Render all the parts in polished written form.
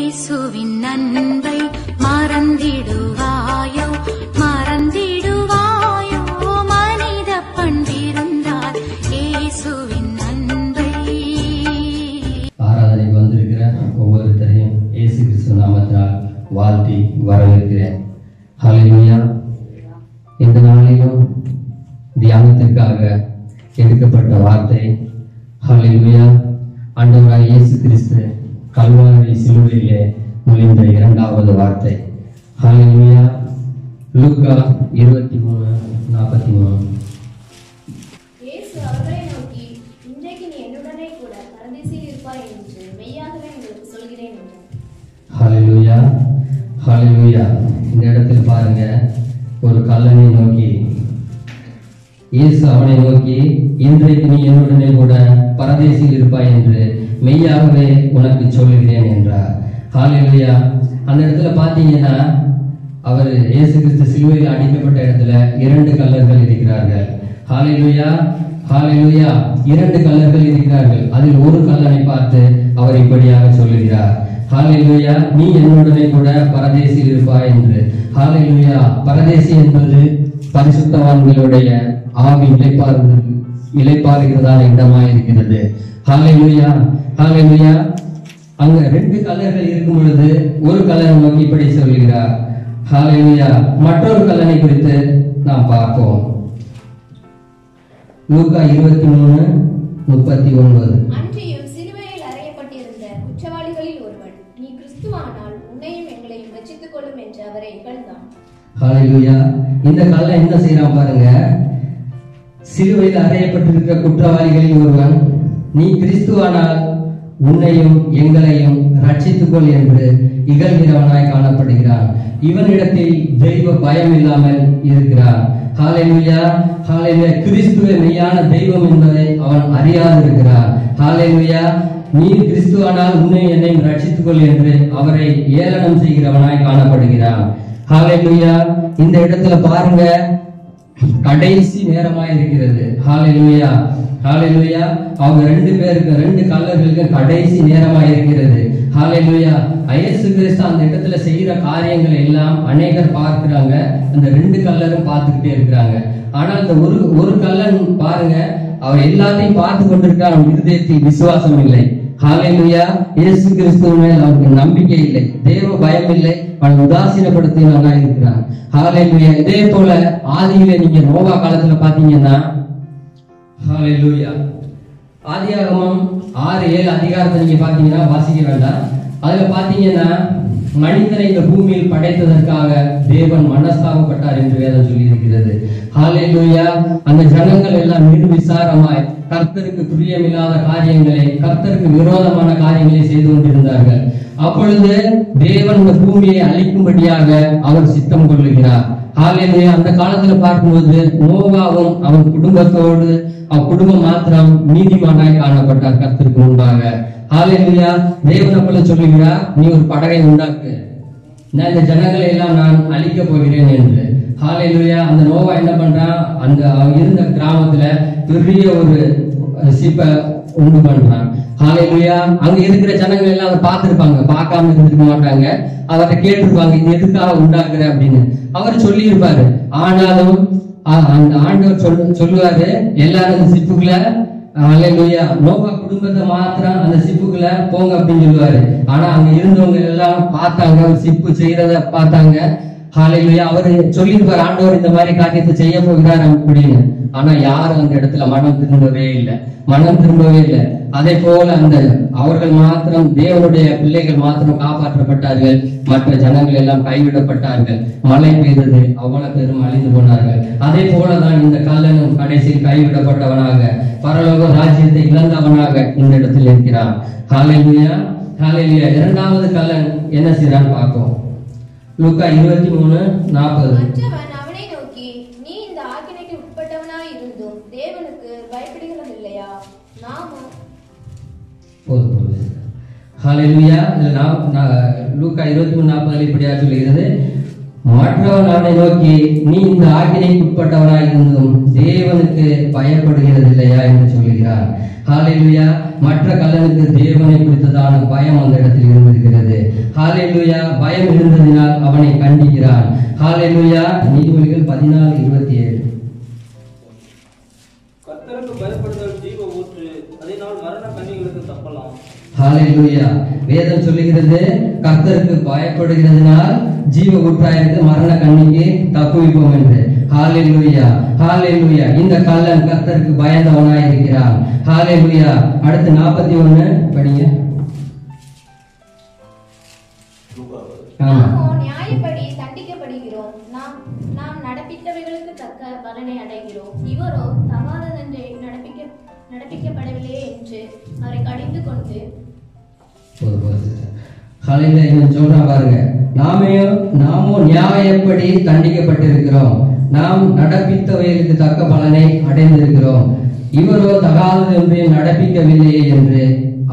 இயேசுவின் அன்பை மறந்திடுவாயோ மறந்திடுவாயோ மனித பண்பிருந்தால் இயேசுவின் அன்பை. ஆராதனைக்கு வந்திருக்கிற ஒவ்வொருத்தரையும் இயேசு கிறிஸ்து நாமத்தால் வாழ்த்தி வரவேற்கிறேன். ஹல்லேலூயா. இந்த நாளிலும் தியானத்திற்காக எடுக்கப்பட்ட வார்த்தை ஹல்லேலூயா. ஆண்டவராகிய இயேசு கிறிஸ்து கல்வாரி சிலுவையிலே மொழிந்த இரண்டாவது வார்த்தை ஹல்லேலூயா. லூக்கா 23:43. இயேசு அவர்களை நோக்கி, இன்றைக்கு நீ என்னுடனே கூட பரதீசில் இருப்பாய் என்று மெய்யாகவே உங்களுக்கு சொல்கிறேன் என்றார். ஹல்லேலூயா, ஹல்லேலூயா. இந்த இடத்துல பாருங்க, ஒரு கல்லனை நோக்கி இயேசு அவனை நோக்கி, இன்றைக்கு நீ என்னுடனே கூட பரதேசில் இருப்பாய் என்று மெய்யாகவே உனக்கு சொல்லுகிறேன் என்றார். ஹல்லேலூயா. அந்த இடத்துல பார்த்தீங்கன்னா, அவர் இயேசு கிறிஸ்து சிலுவையில் அடிக்கப்பட்ட இடத்துல 2 கல்லர்கள் இருக்கிறார்கள். ஹல்லேலூயா, ஹல்லேலூயா. 2 கல்லர்கள் இருக்கிறார்கள். அதில் ஒரு கல்லனை பார்த்து அவர் இப்படியாக சொல்லுகிறார், ஹல்லேலூயா, நீ என்னுடனே கூட பரதேசில் இருப்பாய் என்று. ஹல்லேலூயா. பரதேசி என்பது பரிசுத்தவான்களுடைய ஆவி இளைப்பாறுகிறதான இடமா இருக்கிறது. ஹல்லேலூயா, ஹல்லேலூயா. அங்க 2 கல்லர்கள் இருக்கும் பொழுது ஒரு கல்லனை நோக்கி இப்படி சொல்லுகிறார். ஹல்லேலூயா. மற்றொரு கல்லனை குறித்து நாம் பார்ப்போம். லூக்கா 23:39. அன்றியும் சிலுவையில் அறையப்பட்டிருந்த குற்றவாளிகளில் ஒருவன், நீ கிறிஸ்துவானால் உன்னையும் எங்களையும் ரட்சித்துக் கொள்ளும் என்று அவரை இகழ்ந்தான். ஹல்லேலூயா. இந்த கல்லன் என்ன செய்யறான் பாருங்க. சிலுவையில் அறையப்பட்டிருக்கிற குற்றவாளிகளில் ஒருவன், நீ கிறிஸ்துவானால் உன்னையும் எங்களையும் ரட்சித்துக்கொள் என்று இகழ்கிறவனாய் காணப்படுகிறான். இவனிடத்தில் தெய்வ பயம் இல்லாமல் இருக்கிறான். ஹல்லேலூயா, ஹல்லேலூயா. கிறிஸ்துவே மெய்யான தெய்வம் என்பதை அவன் அறியாதிருக்கிறான். ஹல்லேலூயா. நீ கிறிஸ்துவானால் உன்னை என்னையும் ரட்சித்துக்கொள் என்று அவரை ஏளனம் செய்கிறவனாய் காணப்படுகிறான். ஹல்லேலூயா. இந்த இடத்துல பாருங்க, கடைசி நேரமாய் இருக்கிறது. ஹல்லேலூயா, ஹல்லேலூயா. அவங்க 2 பேருக்கு 2 கல்லர்களுக்கு கடைசி நேரமாய் இருக்கிறது. ஹல்லேலூயா. இயேசு கிறிஸ்து அந்த இடத்துல செய்யற காரியங்கள் எல்லாம் அநேகர் பார்க்கிறாங்க. அந்த 2 கல்லரும் பார்த்துக்கிட்டே இருக்கிறாங்க. ஆனா அந்த ஒரு கல்லன் பாருங்க, அவர் எல்லாத்தையும் பார்த்து கொண்டிருக்கார். அவன் இருதயத்தில் விசுவாசம் இல்லை. ஹல்லேலூயா. இயேசு கிறிஸ்துவின் மேல் அவனுக்கு நம்பிக்கை இல்லை, தேவ பயம் இல்லை, அவன் உதாசீனப்படுத்தினவனா இருக்கிறான். ஹல்லேலூயா. இதே போல ஆதியிலே நீங்க நோவா காலத்துல பாத்தீங்கன்னா, ஹல்லேலூயா, ஆதியாகமம் 6-7 அதிகாரத்தை நீங்க பாத்தீங்கன்னா, வாசிக்க வேண்டாம். அதுல பாத்தீங்கன்னா, மனிதனை இந்த பூமியில் படைத்ததற்காக தேவன் மனஸ்தாபப்பட்டார் என்று வேதம் சொல்லி இருக்கிறது. ஹல்லேலூயா. அந்த ஜனங்கள் எல்லாம் நிர்விசாரமாய் கர்த்தருக்கு பிரியமில்லாத காரியங்களை, கர்த்தருக்கு விரோதமான காரியங்களை செய்து கொண்டிருந்தார்கள். அப்பொழுது தேவன் இந்த பூமியை அழிக்கும்படியாக அவர் சித்தம் கொள்ளுகிறார். ஹல்லேலூயா. அந்த காலத்துல பார்க்கும்போது நோவாவும் அவன் குடும்பத்தோடு, அவன் குடும்பம் மாத்திரம் நீதிமானாய் காணப்பட்டார் கர்த்தருக்கு முன்பாக. ஹல்லேலூயா. தேவன் அப்பொழுது சொல்லுகிறார், நீ ஒரு படகை உண்டாக்கு, நான் இந்த ஜனங்களை எல்லாம் நான் அழிக்க போகிறேன் என்று. ஹல்லேலூயா. அந்த நோவா என்ன பண்றான், அந்த இருந்த கிராமத்துல பெரிய ஒரு சிப்ப உண்டு பண்றான். ஹல்லேலூயா. அங்க இருக்கிற ஜனங்கள் எல்லாம் அதை பார்த்திருப்பாங்க, பார்க்காம இருந்திருக்க மாட்டாங்க. அவரை கேட்டிருப்பாங்க, இது எதுக்காக உண்டாக்குற அப்படின்னு. அவர் சொல்லி இருப்பாரு. ஆனாலும் அந்த ஆண்டவர் சொல்லுவாரு, எல்லாரும் அந்த சிப்புக்குள்ள, ஹல்லேலூயா, நோவா குடும்பத்தை மாத்திரம் அந்த சிப்புக்குள்ள போங்க அப்படின்னு சொல்லுவாரு. ஆனா அங்க இருந்தவங்க எல்லாம் பார்த்தாங்க, அவர் சிப்பு செய்யறத பார்த்தாங்க. ஹல்லேலூயா. அவரு சொல்லியிருப்பார், ஆண்டவர் இந்த மாதிரி காரியத்தை செய்ய போகிறார் அப்படின்னு. ஆனா யாரும் அந்த இடத்துல மனம் திரும்பவே இல்லை, மனம் திரும்பவே இல்லை. அதே போல அந்த அவர்கள் மாத்திரம், தேவனுடைய பிள்ளைகள் மாத்திரம் காப்பாற்றப்பட்டார்கள், மற்ற ஜனங்கள் எல்லாம் கைவிடப்பட்டார்கள். மழை பெய்தது, அவ்வளவு பேரும் அழிந்து போனார்கள். அதே போலதான் இந்த கல்லனும் கடைசியில் கைவிடப்பட்டவனாக, பரலோக ராஜ்யத்தை இழந்தவனாக இந்த இடத்தில் இருக்கிறான். ஹல்லேலூயா, ஹல்லேலூயா. 2வது கல்லன் என்ன செய்யறான்னு பார்ப்போம். லூக்கா 23:40. மற்றவன் அவனை நோக்கி, நீ இந்த ஆக்கினைக்கு உட்பட்டவனாய் இருந்தும் தேவனுக்கு பயப்படுகிறது இல்லையா? நாமும் ஹல்லேலூயா. லூக்கா 23:40 இப்படியா சொல்லுகிறது, மற்றவன் அவனை நோக்கி, நீ இந்த ஆக்கினைக்கு உட்பட்டவனாய் இருந்தும் தேவனுக்கு பயப்படுகிறது இல்லையா என்று சொல்லுகிறார். ஹல்லேலூயா. மற்ற கல்லனுக்கு தேவனை குறித்ததான பயம் அந்த இடத்தில் இருந்திருக்கிறது. ஹalleluya. பயம் இருந்ததினால் அவனை கண்டிக்கிறான். ஹalleluya. நீதிமொழிகள் 14:27. கர்த்தருக்கு பயப்படுதல் ஜீவ ஊற்று, அதனால் மரண கண்ணிகளுக்கு தப்பலாம். ஹalleluya. வேதம் சொல்லுகிறது கர்த்தருக்கு பயப்படுகிறதுனால் ஜீவ ஊற்றாயிருக்கு, மரண கண்ணிக்கு தப்புவிப்போம் என்று. ஹalleluya. ஹalleluya. இந்த கள்ளன் கர்த்தருக்கு பயந்தவனாய் இருக்கிறான். ஹalleluya. அடுத்து 41 படிங்க. நாமோ நியாயப்படி தண்டிக்கப்படுகிறோம், நாம் நடப்பித்தவைகளுக்கு தக்க பலனை அடைகிறோம். இவரோ தகாததென்றே நடப்பிக்கப்படவில்லையே என்று அவரை கடிந்து கொண்டு இவன் சொல்றான் பாருங்க, நாமோ நியாயப்படி தண்டிக்கப்பட்டிருக்கிறோம், நாம் நடப்பித்தவைகளுக்கு தக்க பலனை அடைந்திருக்கிறோம். இவரோ தகாதது ஒன்றை நடப்பிக்கவில்லையே என்று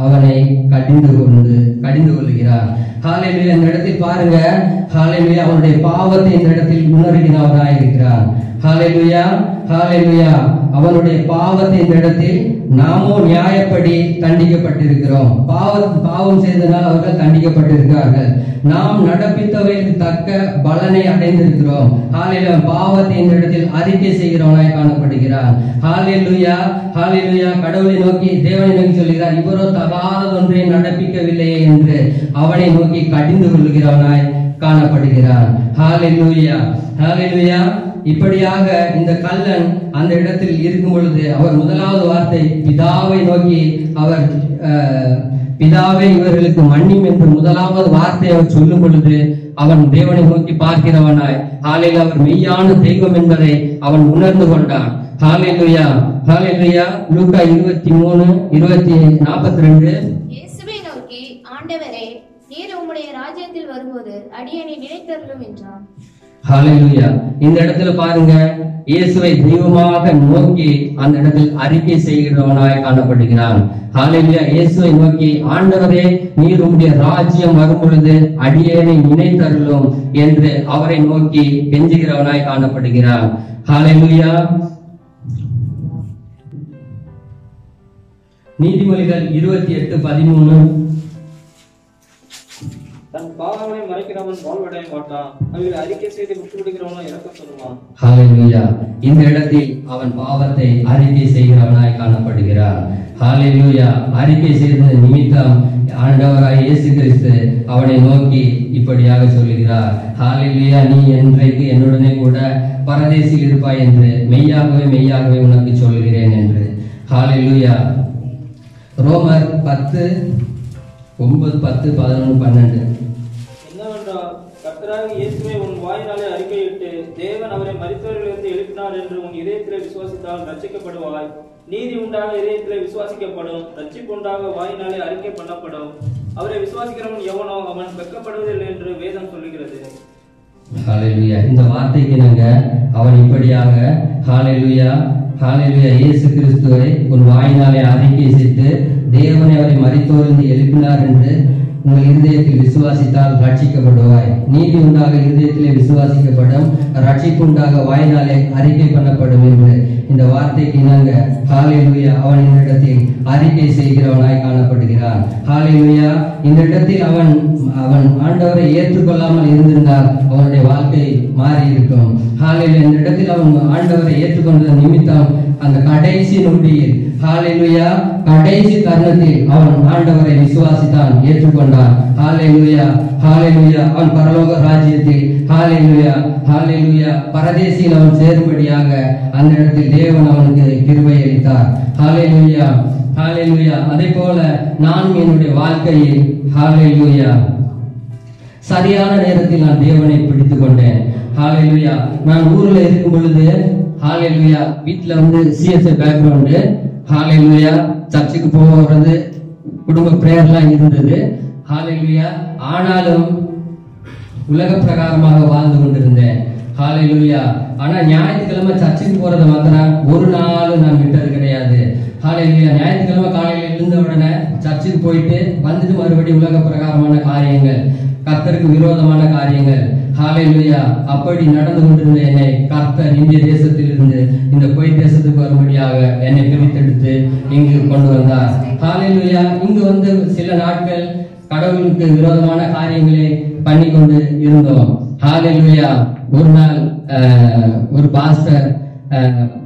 அவனை கடிந்து கொள்கிறார். ஹalleluya. இந்த இடத்தில் பாருங்க, ஹalleluya, அவனுடைய பாவத்தை இந்த இடத்தில் உணர்கிறவராய் இருக்கிறார். ஹalleluya. ஹalleluya. அவனுடைய பாவத்தை இந்த இடத்தில் நாமோ நியாயப்படி தண்டிக்கப்பட்டிருக்கிறோம். பாவம் செய்ததால் அவர்கள் தண்டிக்கப்பட்டிருக்கிறார்கள். நாம் நடப்பித்தவைக்கு தக்க பலனை அடைந்திருக்கிறோம். ஹalleluya. பாவத்தை இந்த இடத்தில் அறிக்கை செய்கிறவனாய் காணப்படுகிறான். ஹalleluya. ஹalleluya. கடவுளை நோக்கி, தேவனை நோக்கி சொல்கிறார், இவரோ தகாததொன்றை நடப்பிக்கவில்லையே என்று அவனை நோக்கி கடிந்து கொள்கிறவனாய் காணப்படுகிறான். ஹalleluya. ஹalleluya. இப்படியாக இந்த கள்ளன் அந்த இடத்தில் இருக்கும் பொழுது அவர் முதலாவது வார்த்தை பிதாவை நோக்கி, அவர் பிதாவை இவர்களுக்கு மன்னியும் என்று முதலாவது வார்த்தை அவர் சொல்லும் பொழுது அவன் தேவனை நோக்கி பார்க்கிறவனாய், ஹalleluya, அவர் மெய்யான தெய்வம் என்பதை அவன் உணர்ந்து கொண்டான். ஹalleluya. ஹalleluya. லூக்கா 23:42. இயேசுவை நோக்கி, ஆண்டவரே, நீர் உம்முடைய ராஜ்யத்தில் வரும்போது அடியேனை நினைத்தருளும் என்றார். ஹalleluya. இந்த இடத்துல பாருங்க, இயேசுவை தெய்வமாக நோக்கி அந்த இடத்தில் அறிக்கை செய்கிறவனாய் காணப்படுகிறான். ஹalleluya. இயேசுவை நோக்கி, ஆண்டவரே, நீர் உம்முடைய ராஜ்யம் வரும் பொழுது அடியேனை நினைத்தருளும் என்று அவரை நோக்கி கெஞ்சுகிறவனாய் காணப்படுகிறான். ஹalleluya. நீதிமொழிகள் 28:13. தன் பாவங்களை மறைக்கிறவன் வாழ்வடைய மாட்டான், அவைகளை அறிக்கை செய்து விட்டுவிடுகிறவனும் இறக்கம் சொல்லுவான். ஹalleluya. இந்த இடத்தில் அவன் பாவத்தை அறிக்கை செய்கிறவனாய் காணப்படுகிறான். ஹalleluya. அறிக்கை செய்த நிமித்தம் ஆண்டவராய் இயேசு கிறிஸ்து அவனை நோக்கி இப்படியாக சொல்லுகிறார், ஹalleluya, நீ என்றைக்கு என்னுடனே கூட பரதேசில் இருப்பாய் என்று மெய்யாகவே மெய்யாகவே உனக்கு சொல்கிறேன் என்று. ஹalleluya. ரோமர் 10:9, 10, 11, 12. என்னவென்றால், கர்த்தராகிய இயேசுவை உன் வாயினாலே அறிக்கையிட்டு தேவன் அவரை மரித்தவர்களிலிருந்து எழுப்பினார் என்று உன் இதயத்திலே விசுவாசித்தால் ரட்சிக்கப்படுவாய். நீதி உண்டாக இதயத்திலே விசுவாசிக்கப்படும், ரட்சிப்பு உண்டாக வாயினாலே அறிக்கை பண்ணப்படும். அவரை விசுவாசிக்கிறவன் எவனோ அவன் வெட்கப்படுவதில்லை என்று வேதம் சொல்லுகிறது. ஹalleluya. இந்த வார்த்தைக்கு நாங்க அவன் இப்படியாக ஹalleluya, ஹalleluya, இயேசு கிறிஸ்துவை உன் வாயினாலே அறிக்கை செய்து தேவனை அவரை மரித்தோரிலிருந்து எழுப்பினார் என்று உங்கள் இருதயத்தில் விசுவாசித்தால் ரட்சிக்கப்படுவாய். நீதி உண்டாக இருதயத்திலே விசுவாசிக்கப்படும், ரட்சிப்பு உண்டாக வாயினாலே அறிக்கை பண்ணப்படும் என்று இந்த வார்த்தைக்கு இணங்க ஹalleluya அவன் இந்த இடத்தில் அறிக்கை செய்கிறவனாய் காணப்படுகிறான். ஹalleluya. இந்த இடத்தில் அவன் ஆண்டவரை ஏற்றுக்கொள்ளாமல் இருந்திருந்தால் அவனுடைய வாழ்க்கை மாறி இருக்கும். ஹalleluya. இந்த இடத்தில் அவன் ஆண்டவரை ஏற்றுக்கொண்ட நிமித்தம் அந்த கடைசி நொடியில் ஹalleluya, கடைசி தருணத்தில் அவன் ஆண்டவரை விசுவாசித்தான், ஏற்றுக்கொண்டான். ஹalleluya, ஹalleluya. அவன் பரலோக ராஜ்யத்தில் ஹalleluya, ஹalleluya, பரதேசியில் அவன் சேரும்படியாக அந்த இடத்தில் தேவன் அவனுக்கு கிருபை அளித்தார். ஹalleluya, ஹalleluya. அதே போல நான் என்னுடைய வாழ்க்கையில் ஹalleluya சரியான நேரத்தில் நான் தேவனை பிடித்துக் கொண்டேன். ஹalleluya. நான் ஊர்ல இருக்கும் பொழுது ஹalleluya வீட்ல சிஎஸ்ஐ பேக்ரவுண்டு, ஹalleluya சர்ச்சுக்கு போறது, குடும்ப பிரேயர்லாம் இருந்தது. ஹalleluya. ஆனாலும் உலக பிரகாரமாக வாழ்ந்து கொண்டிருந்தேன். ஹalleluya. ஆனா ஞாயிற்றுக்கிழமை சர்ச்சுக்கு போறதை மாத்திரம் ஒரு நாள் நான் விட்டது கிடையாது. ஹalleluya. ஞாயிற்றுக்கிழமை காலையில எழுந்த உடனே சர்ச்சுக்கு போயிட்டு வந்துட்டு மறுபடியும் உலக பிரகாரமான காரியங்கள், கர்த்தருக்கு விரோதமான காரியங்கள். ஹalleluya. அப்படி நடந்து கொண்டிருந்த என்னை கர்த்தர் இந்திய தேசத்தில் இருந்து இந்த பொய் தேசத்துக்கு வரும்படியாக என்னை பிரித்தெடுத்து இங்கு கொண்டு வந்தார். ஹalleluya. இங்கு சில நாட்கள் கடவுளுக்கு விரோதமான காரியங்களை பண்ணி கொண்டு இருந்தோம். ஹalleluya. ஒரு நாள் ஒரு பாஸ்டர்,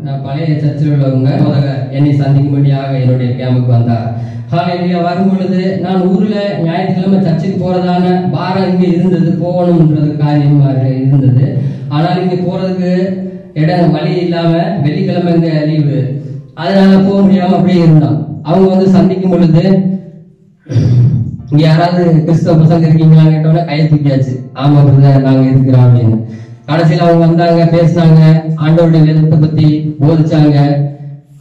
நான் பழைய சர்ச்சில் உள்ளவங்க என்னை சந்திக்கும்படியாக என்னுடைய கேம்புக்கு வந்தார். ஹalleluya. வரும் பொழுது நான் ஊர்ல ஞாயிற்றுக்கிழமை சர்ச்சுக்கு போறதான பாரம் இங்க இருந்தது, போகணும்ன்றது காரியமா இருந்தது. ஆனால் இங்க போறதுக்கு இடம் வழி இல்லாம வெள்ளிக்கிழமை இங்க லீவு, அதனால போக முடியாம அப்படியே இருந்தான். அவங்க வந்து சந்திக்கும் பொழுது இங்க யாராவது கிறிஸ்தவ பசங்க இருக்கீங்களான்னு கேட்டோம்னா கையை தூக்கியாச்சு. ஆமா பிரதர் நாங்க இருக்கிறோம் அப்படின்னு. கடைசியில் அவங்க வந்தாங்க, பேசினாங்க, ஆண்டவருடைய வேதத்தை பத்தி போதிச்சாங்க.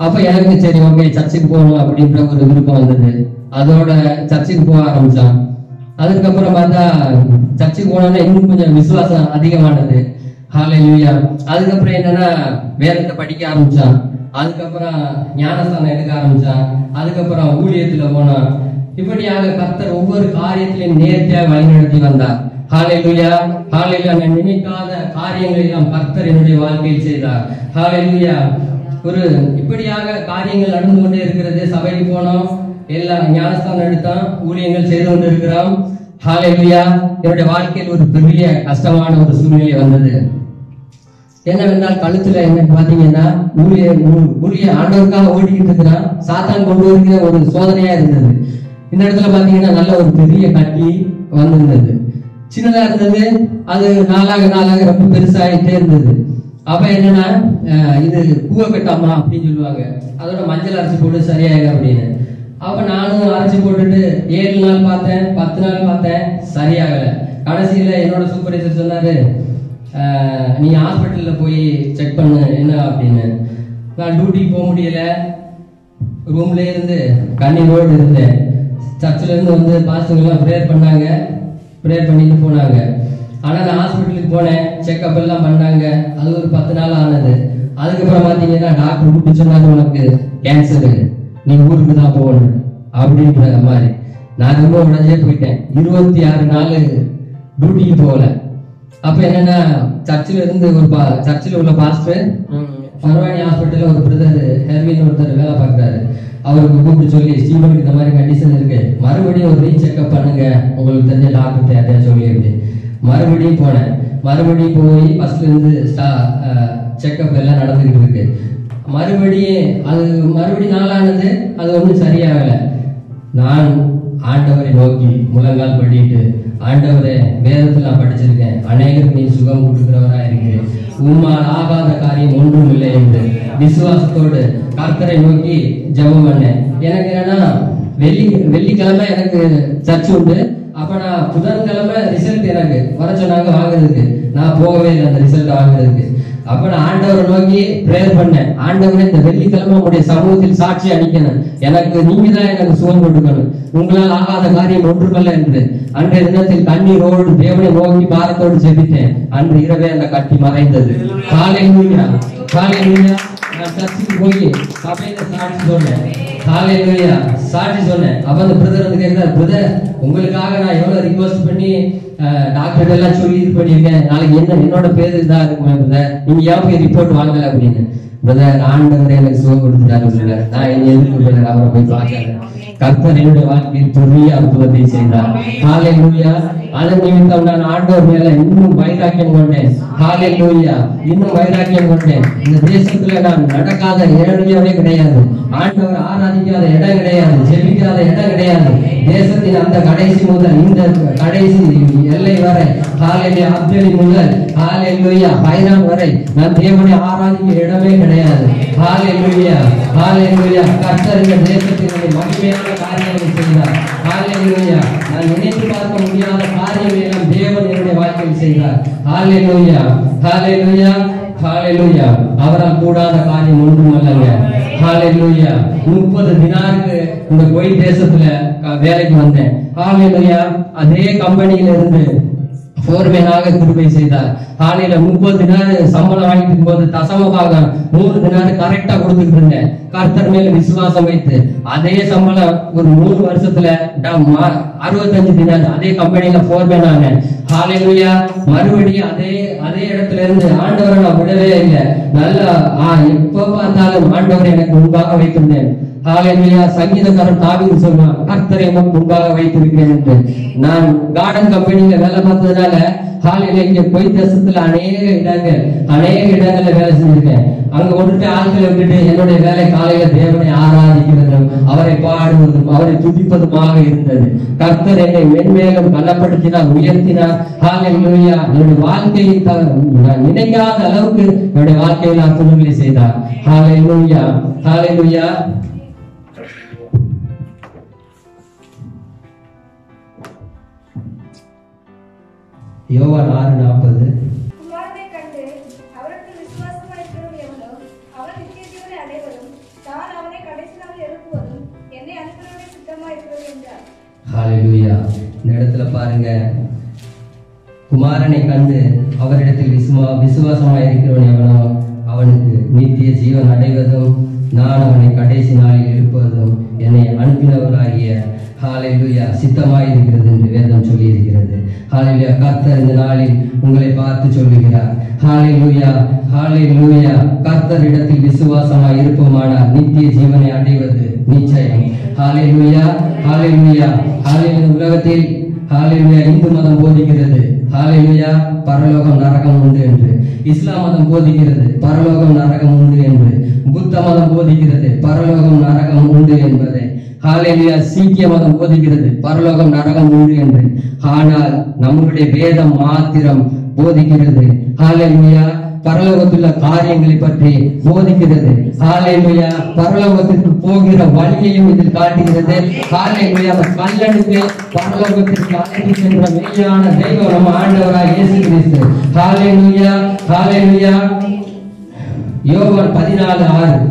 அப்ப எனக்கு சரி ஓகே சர்ச்சுக்கு போகணும் அப்படின்ற ஒரு விருப்பம் வந்தது. அதோட சர்ச்சுக்கு போக ஆரம்பிச்சான். அதுக்கப்புறம் பார்த்தா சர்ச்சுக்கு போனோம்னா இன்னும் கொஞ்சம் விசுவாசம் அதிகமானது. ஹalleluya. அதுக்கப்புறம் என்னன்னா வேதத்தை படிக்க ஆரம்பிச்சான். அதுக்கப்புறம் ஞானஸ்தானம் எடுக்க ஆரம்பிச்சான். அதுக்கப்புறம் ஊழியத்துல போனான். இப்படியாக கர்த்தர் ஒவ்வொரு காரியத்திலையும் நேர்த்தியாக வழிநடத்தி வந்தார். ஹalleluya. ஹalleluya. நான் நினைக்காத காரியங்களை எல்லாம் கர்த்தர் என்னுடைய வாழ்க்கையில் செய்தார். ஹalleluya. ஒரு இப்படியாக காரியங்கள் நடந்து கொண்டே இருக்கிறது. சபைக்கு போனோம், எல்லாம் ஞானஸ்தானம் எடுத்தோம், ஊழியங்கள் செய்து கொண்டு இருக்கிறோம். ஹalleluya. என்னுடைய வாழ்க்கையில் ஒரு பெரிய கஷ்டமான ஒரு சூழ்நிலை வந்தது. என்னவென்றால் கழுத்துல என்ன பாத்தீங்கன்னா ஊழிய ஆண்டவருக்காக ஓடிக்கிட்டு இருக்கிறான். சாத்தான் கொண்டு வருகிற ஒரு சோதனையா இருந்தது. இந்த இடத்துல பாத்தீங்கன்னா நல்ல ஒரு பெரிய கட்டி வந்திருந்தது. சின்னதா இருந்தது, அது நாளாக ரொம்ப பெருசாகிட்டே இருந்தது. அப்ப என்னன்னா இது பூவை கட்டாமா அப்படின்னு சொல்லுவாங்க. அதோட மஞ்சள் அரைச்சி போட்டு சரியாயிடும் அப்படின்னு. அப்ப நானும் அரைச்சி போட்டுட்டு 7 நாள் பார்த்தேன், 10 நாள் பார்த்தேன், சரியாகல. கடைசியில என்னோட சூப்பர்வைசர் சொன்னாரு, நீ ஹாஸ்பிட்டல்ல போய் செக் பண்ணு என்ன அப்படின்னு. நான் டியூட்டிக்கு போக முடியல, ரூம்ல இருந்து கண்ணீரோடு இருந்தேன். சர்ச்சில் இருந்து வந்து பாஸ்டர்லாம் ப்ரேயர் பண்ணாங்க, ப்ரேயர் பண்ணிட்டு போனாங்க. ஆனால் நான் ஹாஸ்பிட்டலுக்கு போனேன், செக்அப் எல்லாம் பண்ணாங்க. அது ஒரு 10 நாள் ஆனது. அதுக்கப்புறம் பார்த்தீங்கன்னா டாக்டர் கூப்பிட்டு சொன்னாங்க, உனக்கு கேன்சரு, நீ ஊருக்கு தான் போகணும் அப்படின்ற மாதிரி. நான் ரொம்ப உடஞ்சே போயிட்டேன். 26 நாள் டியூட்டிக்கு போகல. அப்ப என்னன்னா சர்ச்சில் இருந்து ஒரு சர்ச்சில் உள்ள பாஸ்டர் பரவானி ஹாஸ்பிட்டல்ல ஒரு பிரதர் ஹெர்வின் ஒருத்தர் வேலை பார்க்குறாரு. அவருக்கு கூப்பிட்டு சொல்லி, ஸ்டீவனுக்கு இந்த மாதிரி கண்டிஷன் இருக்கு, மறுபடியும் ஒரு ரீசெக்அப் பண்ணுங்க, உங்களுக்கு தெரிஞ்ச டாக்டர் யாரையா சொல்லி. மறுபடியும் போனேன். மறுபடியும் போய் ஃபர்ஸ்ட்ல இருந்து செக்அப் எல்லாம் நடந்துகிட்டு இருக்கு. மறுபடியும் நாளானது, அது ஒன்றும் சரியாகல. நான் ஆண்டவரை நோக்கி முழங்கால் படிட்டு, ஆண்டவரே வேதத்தில் நான் படிச்சிருக்கேன், அநேகருக்கு நீ சுகம் கொடுக்கிறவரா இருக்கிறேன், உம்மால் ஆகாத காரியம் ஒன்றும் இல்லை என்று விசுவாசத்தோடு கர்த்தரை நோக்கி ஜெபம் பண்ணேன். எனக்கு என்னன்னா வெள்ளிக்கிழமை எனக்கு சர்ச் உண்டு. அப்ப நான் புதன்கிழமை ரிசல்ட் எனக்கு வர சொன்னாங்க வாங்குறதுக்கு. நான் போகவே இல்லை அந்த ரிசல்ட் வாங்குறதுக்கு. அப்ப நான் ஆண்டவரை நோக்கி பிரேயர் பண்ணேன், ஆண்டவரே இந்த வெள்ளிக்கிழமை உங்களுடைய சமூகத்தில் சாட்சி அளிக்கணும், எனக்கு நீங்க தான் எனக்கு சுகம் கொடுக்கணும், உங்களால் ஆகாத காரியம் ஒன்றுமல்ல என்று அன்றைய தினத்தில் கண்ணீரோடு தேவனை நோக்கி பாரத்தோடு ஜெபித்தேன். அன்று இரவே அந்த கட்டி மறைந்தது. ஹalleluya. ஹalleluya. நான் சர்ச்சுக்கு போய் சபையில சாட்சி சொன்னேன். ஹalleluya. சாட்சி சொன்னேன். அப்ப அந்த பிரதர் வந்து கேட்கிறார், பிரதர் உங்களுக்காக நான் எவ்வளவு ரிக்வெஸ்ட் பண்ணி டாக்டர் எல்லாம் சொல்லி இது பண்ணியிருக்கேன், நாளைக்கு என்னோட பேரு இதா இருக்குமே பிரதர், நீங்க ஏன் போய் ரிப்போர்ட் வாங்கல அப்படின்னு. பிரதர் ஆண்டவர் எனக்கு சுகம் கொடுத்துட்டாரு பிரதர், நான் என்ன எதிர்ப்பு பிரதர் அவரை போய் பார்க்கிறேன். கர்த்தர் என்னுடைய வாழ்க்கையில் பெரிய அற்புதத்தை செய்தார். ஹalleluya. அதன் நிமித்தம் நான் ஆண்டவர் மேல இன்னும் வைராக்கியம் கொண்டேன். ஹalleluya. இன்னும் வைராக்கியம் கொண்டேன். இந்த தேசத்துல நான் நடக்காத ஏழையவே கிடையாது, ஆண்டவர் ஆராதிக்காத இடம் கிடையாது, ஜெபிக்காத இடம் கிடையாது. தேசத்தின் அந்த கடைசி முதல் இந்த கடைசி எல்லை வரை, ஹalleluya, அப்தலி முதல் ஹalleluya பைரான் வரை நான் தேவனை ஆராதிக்க இடமே கிடையாது. ஹalleluya. ஹalleluya. கர்த்தர் இந்த தேசத்தினுடைய மகிமையான காரியங்களை செய்தார். ஹalleluya. நான் நினைத்து பார்க்க முடியாத காரியங்களை எல்லாம் தேவன் என்னுடைய வாழ்க்கையில் செய்தார். ஹalleluya. ஹalleluya. ஹalleluya. அவரால் கூடாத காரியம் ஒன்றும் அல்லங்க. ஹalleluya. 30 தினாருக்கு இந்த குவைத் தேசத்துல வேலைக்கு வந்தேன். ஹalleluya. அதே கம்பெனியில இருந்து போர்மேனாக கிருபை செய்தார். காலையில 30 தினார் சம்பளம் வாங்கிட்டு இருக்கும்போது தசமமாக 3 தினார் கரெக்டா கொடுத்துட்டு இருந்தேன். கர்த்தர் மேல விசுவாசம் வைத்து அதே சம்பளம் ஒரு 3 வருஷத்துல 65 தினார் அதே கம்பெனில போர்மேனாக. ஹalleluya. மறுபடியும் அதே இடத்துல இருந்து ஆண்டவரை நான் விடவே இல்லை. நல்லா எப்ப பார்த்தாலும் ஆண்டவரை எனக்கு முன்பாக வைத்திருந்தேன். ஹalleluya. சங்கீதக்காரன் தாவீது சொல்றான், கர்த்தரை முன்பாக வைத்திருக்கிறேன் என்று. நான் கார்டன் கம்பெனில வேலை பார்த்ததுனால ஹalleluya இங்க போய் தேசத்துல அநேக இடங்கள்ல வேலை செஞ்சிருக்கேன். அங்க கொண்டுட்டு ஆட்களை விட்டுட்டு என்னுடைய வேலை காலையில தேவனை ஆராதிக்கிறதும் அவரை பாடுவதும் அவரை துதிப்பதுமாக இருந்தது. கர்த்தர் என்னை மென்மேலும் பலப்படுத்தினார், உயர்த்தினார். ஹalleluya. என்னுடைய வாழ்க்கையை நான் நினைக்காத அளவுக்கு என்னுடைய வாழ்க்கையில் அற்புதங்களை செய்தார். ஹalleluya. ஹalleluya. யோவான் 6:40. குமாரனை கண்டு அவருக்கு விசுவாசமாயிருக்கிறவன் எவனோ அவன் நித்திய ஜீவனை அடைவதும் தான் அவனை கடைசி நாளில் எழுப்புவதும் என்னை அனுப்பினவருடைய சித்தமாயிருக்கிறது என்றார். ஹalleluya. இந்த இடத்துல பாருங்க, குமாரனை கண்டு அவரிடத்தில் விசுவாசமாயிருக்கிறவன் எவனோ அவனுக்கு நித்திய ஜீவன் அடைவதும் நான் அவனை கடைசி நாளில் எழுப்புவதும் என்னை அனுப்பினவராகிய ஹalleluya சித்தமாயிருக்கிறது என்று வேதம் சொல்லி இருக்கிறது. ஹalleluya. கர்த்தர் இந்த நாளில் உங்களை பார்த்து சொல்லுகிறார். ஹalleluya. ஹalleluya. கர்த்தரிடத்தில் விசுவாசமாய் இருப்போமானால் நித்திய ஜீவனை அடைவது நிச்சயம். ஹalleluya. ஹalleluya. ஹalleluya. உலகத்தில் ஹalleluya இந்து மதம் போதிக்கிறது ஹalleluya பரலோகம் நரகம் உண்டு என்று. இஸ்லாம் மதம் போதிக்கிறது பரலோகம் நரகம் உண்டு என்று. புத்த மதம் போதிக்கிறது பரலோகம் நரகம் உண்டு என்பதை. ஹalleluya. சீக்கிய மதம் போதிக்கிறது பரலோகம் நரகம் உண்டு என்று. ஆனால் நம்முடைய வேதம் மாத்திரம் போதிக்கிறது ஹalleluya பரலோகத்துள்ள காரியங்களை பற்றி போதிக்கிறது. ஹalleluya பரலோகத்திற்கு போகிற வழியையும் இதில் காட்டுகிறது. ஹalleluya கல்லனுக்கு பரலோகத்திற்கு அழைத்து சென்ற மெய்யான தெய்வம் நம்ம ஆண்டவராகிய இயேசு கிறிஸ்து. ஹalleluya. ஹalleluya. யோவான் 14:6.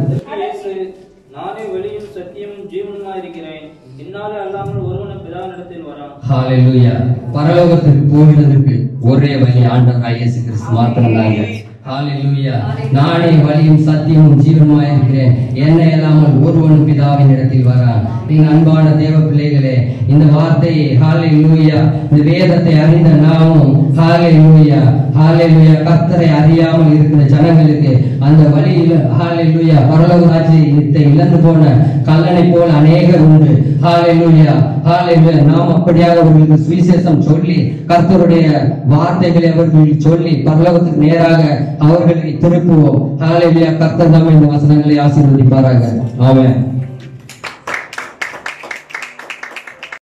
நானே வழியும் சத்தியமும் ஜீவனுமாய் இருக்கிறேன், என்னாலே அல்லாமல் ஒருவனும் பிதாவினிடத்தில் வரான். ஹalleluya பரலோகத்திற்கு போகிறதுக்கு ஒரே வழி ஆண்டவராகிய இயேசு கிறிஸ்து மாத்திரம்தாங்க. ஹalleluya நானே வழியும் சத்தியமும் ஜீவனுமாய் இருக்கிறேன், என்னை அல்லாமல் ஒருவனும் பிதாவின் இடத்தில் வரான். என் அன்பான தேவ பிள்ளைகளே, இந்த வார்த்தையை ஹalleluya இந்த வேதத்தை அறிந்த நாமும் ஹalleluya ஹalleluya கர்த்தரை அறியாமல் இருக்கிற ஜனங்களுக்கு அந்த வழியில் ஹalleluya பரலோக ராஜ்யத்தை இழந்து போன கல்லனை போல அநேகர் உண்டு. ஹalleluya ஹalleluya நாம் அப்படியாக அவர்களுக்கு சுவிசேஷம் சொல்லி கர்த்தருடைய வார்த்தைகளை அவர்களுக்கு சொல்லி பரலோகத்துக்கு நேராக அவர்களை திருப்புவோம். ஹalleluya கர்த்தர் தாமே இந்த வசனங்களை ஆசீர்வதிப்பாராக. ஆமென்.